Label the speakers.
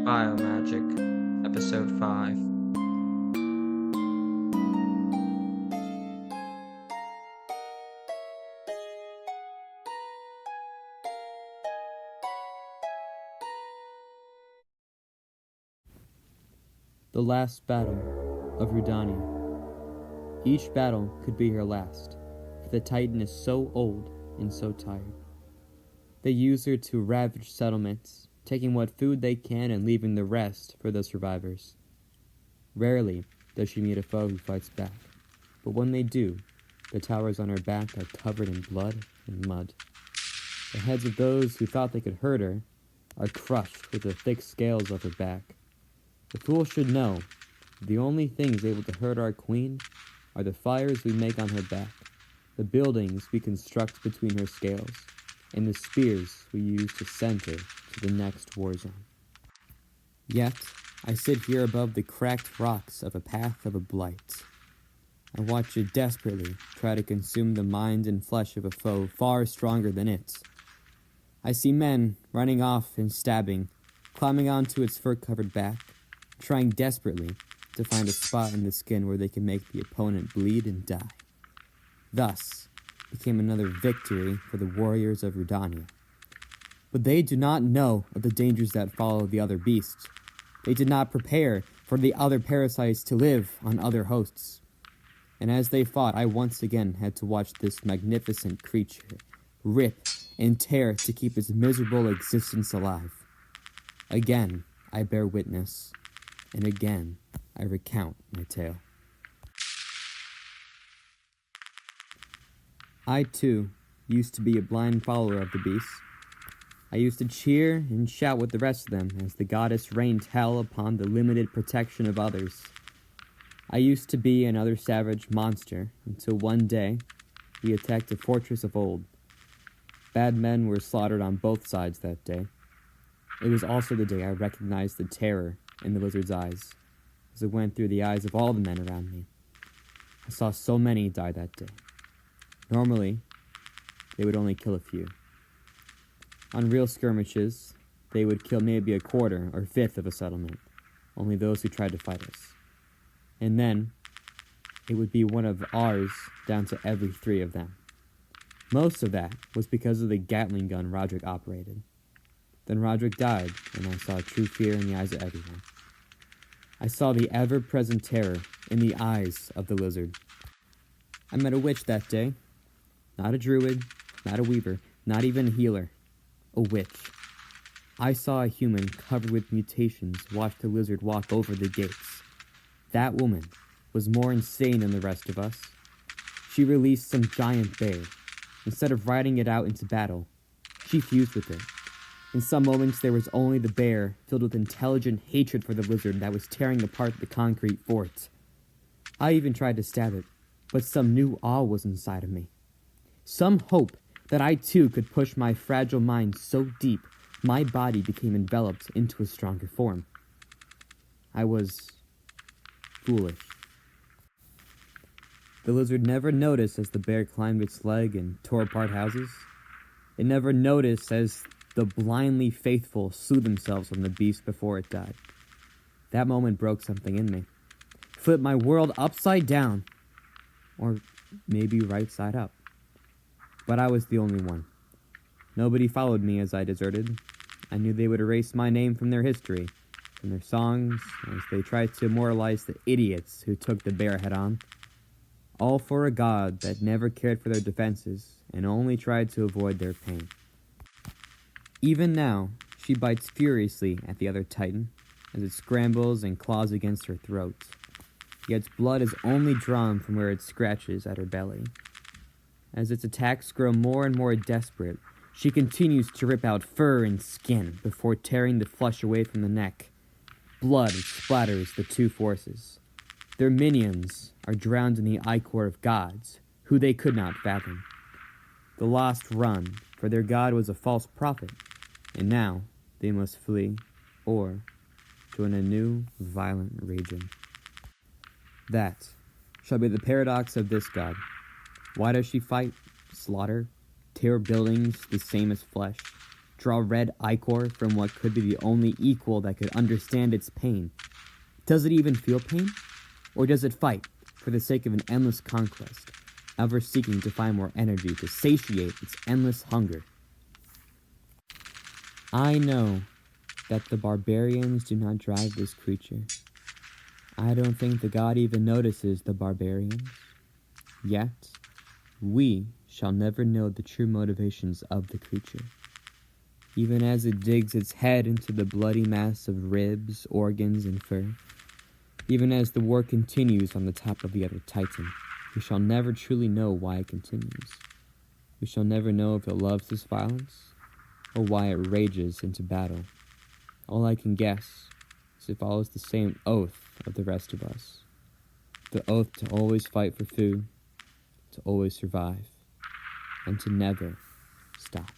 Speaker 1: Biomagic, Episode 5.
Speaker 2: The last battle of Rudania. Each battle could be her last, for the Titan is so old and so tired. They use her to ravage settlements, taking what food they can and leaving the rest for the survivors. Rarely does she meet a foe who fights back, but when they do, the towers on her back are covered in blood and mud. The heads of those who thought they could hurt her are crushed with the thick scales of her back. The fool should know the only things able to hurt our queen are the fires we make on her back, the buildings we construct between her scales, and the spears we use to send her to the next war zone. Yet, I sit here above the cracked rocks of a path of a blight. I watch it desperately try to consume the mind and flesh of a foe far stronger than it. I see men running off and stabbing, climbing onto its fur-covered back, trying desperately to find a spot in the skin where they can make the opponent bleed and die. Thus became another victory for the warriors of Rudania. But they do not know of the dangers that follow the other beasts. They did not prepare for the other parasites to live on other hosts. And as they fought, I once again had to watch this magnificent creature rip and tear to keep its miserable existence alive. Again, I bear witness, and again, I recount my tale. I, too, used to be a blind follower of the beasts. I used to cheer and shout with the rest of them as the goddess rained hell upon the limited protection of others. I used to be another savage monster until one day we attacked a fortress of old. Bad men were slaughtered on both sides that day. It was also the day I recognized the terror in the lizard's eyes as it went through the eyes of all the men around me. I saw so many die that day. Normally, they would only kill a few. On real skirmishes, they would kill maybe a quarter or fifth of a settlement, only those who tried to fight us. And then, it would be one of ours down to every 3 of them. Most of that was because of the Gatling gun Roderick operated. Then Roderick died, and I saw true fear in the eyes of everyone. I saw the ever-present terror in the eyes of the lizard. I met a witch that day. Not a druid, not a weaver, not even a healer. A witch. I saw a human covered with mutations watch the lizard walk over the gates. That woman was more insane than the rest of us. She released some giant bear. Instead of riding it out into battle, she fused with it. In some moments, there was only the bear, filled with intelligent hatred for the lizard that was tearing apart the concrete fort. I even tried to stab it, but some new awe was inside of me. Some hope that I too could push my fragile mind so deep, my body became enveloped into a stronger form. I was foolish. The lizard never noticed as the bear climbed its leg and tore apart houses. It never noticed as the blindly faithful slew themselves on the beast before it died. That moment broke something in me. Flipped my world upside down. Or maybe right side up. But I was the only one. Nobody followed me as I deserted. I knew they would erase my name from their history, from their songs, as they tried to immortalize the idiots who took the bear head on. All for a god that never cared for their defenses and only tried to avoid their pain. Even now, she bites furiously at the other titan as it scrambles and claws against her throat. Yet blood is only drawn from where it scratches at her belly. As its attacks grow more and more desperate, she continues to rip out fur and skin before tearing the flesh away from the neck. Blood splatters the two forces. Their minions are drowned in the ichor of gods, who they could not fathom. The lost run, for their god was a false prophet, and now they must flee, or join a new, violent region. That shall be the paradox of this god. Why does she fight, slaughter, tear buildings the same as flesh, draw red ichor from what could be the only equal that could understand its pain? Does it even feel pain? Or does it fight for the sake of an endless conquest, ever seeking to find more energy to satiate its endless hunger? I know that the barbarians do not drive this creature. I don't think the god even notices the barbarians. Yet, we shall never know the true motivations of the creature. Even as it digs its head into the bloody mass of ribs, organs, and fur, even as the war continues on the top of the other Titan, we shall never truly know why it continues. We shall never know if it loves this violence, or why it rages into battle. All I can guess is it follows the same oath of the rest of us. The oath to always fight for food, to always survive, and to never stop.